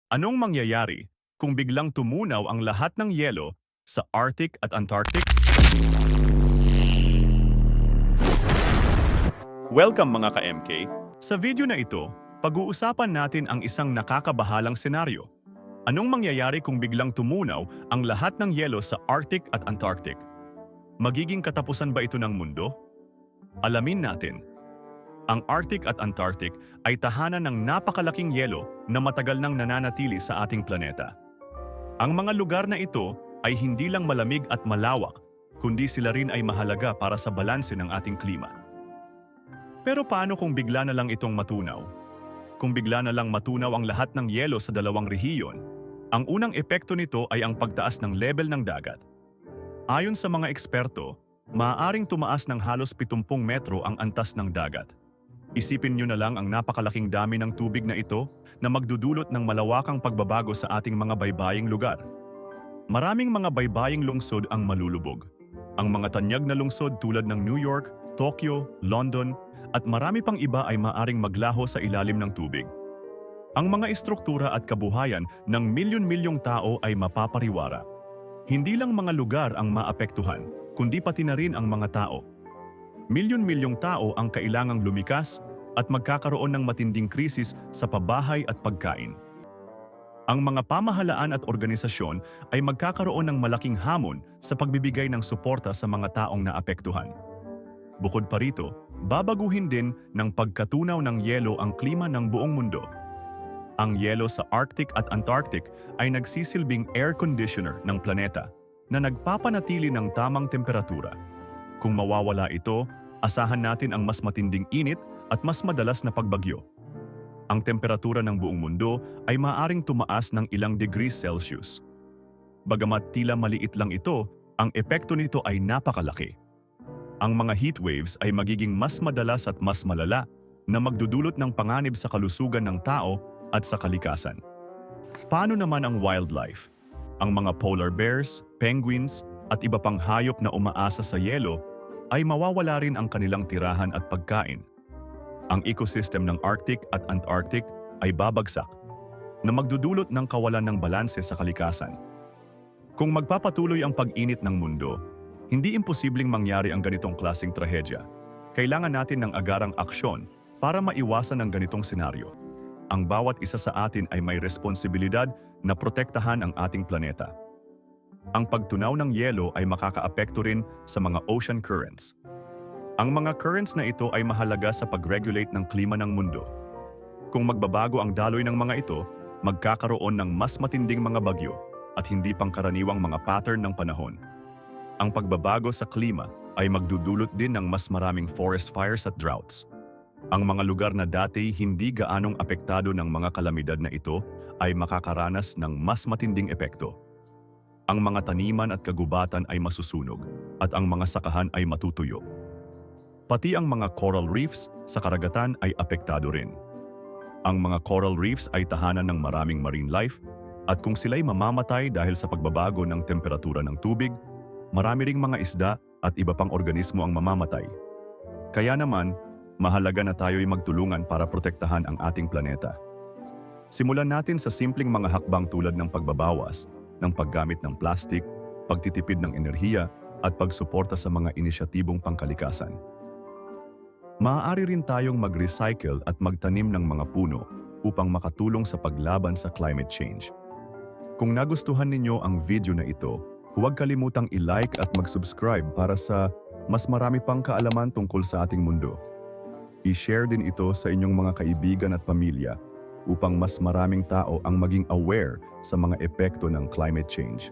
Anong mangyayari kung biglang tumunaw ang lahat ng yelo sa Arctic at Antarctic? Welcome mga ka-MK! Sa video na ito, pag-uusapan natin ang isang nakakabahalang senaryo. Anong mangyayari kung biglang tumunaw ang lahat ng yelo sa Arctic at Antarctic? Magiging katapusan ba ito ng mundo? Alamin natin. Ang Arctic at Antarctic ay tahanan ng napakalaking yelo na matagal nang nananatili sa ating planeta. Ang mga lugar na ito ay hindi lang malamig at malawak, kundi sila rin ay mahalaga para sa balanse ng ating klima. Pero paano kung bigla na lang itong matunaw? Kung bigla na lang matunaw ang lahat ng yelo sa dalawang rehiyon, ang unang epekto nito ay ang pagtaas ng level ng dagat. Ayon sa mga eksperto, maaaring tumaas ng halos 70 metro ang antas ng dagat. Isipin nyo na lang ang napakalaking dami ng tubig na ito na magdudulot ng malawakang pagbabago sa ating mga baybaying lugar. Maraming mga baybaying lungsod ang malulubog. Ang mga tanyag na lungsod tulad ng New York, Tokyo, London, at marami pang iba ay maaring maglaho sa ilalim ng tubig. Ang mga istruktura at kabuhayan ng milyon-milyong tao ay mapapariwara. Hindi lang mga lugar ang maapektuhan, kundi pati na rin ang mga tao. Milyon-milyong tao ang kailangang lumikas at magkakaroon ng matinding krisis sa pabahay at pagkain. Ang mga pamahalaan at organisasyon ay magkakaroon ng malaking hamon sa pagbibigay ng suporta sa mga taong naapektuhan. Bukod pa rito, babaguhin din ng pagkatunaw ng yelo ang klima ng buong mundo. Ang yelo sa Arctic at Antarctic ay nagsisilbing air conditioner ng planeta na nagpapanatili ng tamang temperatura. Kung mawawala ito, asahan natin ang mas matinding init at mas madalas na pagbagyo. Ang temperatura ng buong mundo ay maaaring tumaas ng ilang degrees Celsius. Bagamat tila maliit lang ito, ang epekto nito ay napakalaki. Ang mga heat waves ay magiging mas madalas at mas malala na magdudulot ng panganib sa kalusugan ng tao at sa kalikasan. Paano naman ang wildlife? Ang mga polar bears, penguins, at iba pang hayop na umaasa sa yelo ay mawawala rin ang kanilang tirahan at pagkain. Ang ecosystem ng Arctic at Antarctic ay babagsak na magdudulot ng kawalan ng balanse sa kalikasan. Kung magpapatuloy ang pag-init ng mundo, hindi imposibleng mangyari ang ganitong klaseng trahedya. Kailangan natin ng agarang aksyon para maiwasan ang ganitong senaryo. Ang bawat isa sa atin ay may responsibilidad na protektahan ang ating planeta. Ang pagtunaw ng yelo ay makakaapekto rin sa mga ocean currents. Ang mga currents na ito ay mahalaga sa pag-regulate ng klima ng mundo. Kung magbabago ang daloy ng mga ito, magkakaroon ng mas matinding mga bagyo at hindi pangkaraniwang mga pattern ng panahon. Ang pagbabago sa klima ay magdudulot din ng mas maraming forest fires at droughts. Ang mga lugar na dati hindi gaanong apektado ng mga kalamidad na ito ay makakaranas ng mas matinding epekto. Ang mga taniman at kagubatan ay masusunog at ang mga sakahan ay matutuyo. Pati ang mga coral reefs sa karagatan ay apektado rin. Ang mga coral reefs ay tahanan ng maraming marine life at kung sila'y mamamatay dahil sa pagbabago ng temperatura ng tubig, marami ring mga isda at iba pang organismo ang mamamatay. Kaya naman, mahalaga na tayo'y magtulungan para protektahan ang ating planeta. Simulan natin sa simpleng mga hakbang tulad ng pagbabawas ng paggamit ng plastic, pagtitipid ng enerhiya, at pagsuporta sa mga inisyatibong pangkalikasan. Maaari rin tayong mag-recycle at magtanim ng mga puno upang makatulong sa paglaban sa climate change. Kung nagustuhan ninyo ang video na ito, huwag kalimutang i-like at mag-subscribe para sa mas marami pang kaalaman tungkol sa ating mundo. I-share din ito sa inyong mga kaibigan at pamilya upang mas maraming tao ang maging aware sa mga epekto ng climate change.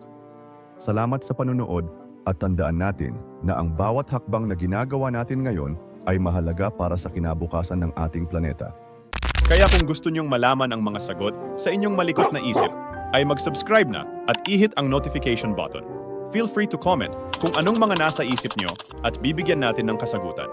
Salamat sa panunood at tandaan natin na ang bawat hakbang na ginagawa natin ngayon ay mahalaga para sa kinabukasan ng ating planeta. Kaya kung gusto nyong malaman ang mga sagot sa inyong malikot na isip, ay mag-subscribe na at i-hit ang notification button. Feel free to comment kung anong mga nasa isip nyo at bibigyan natin ng kasagutan.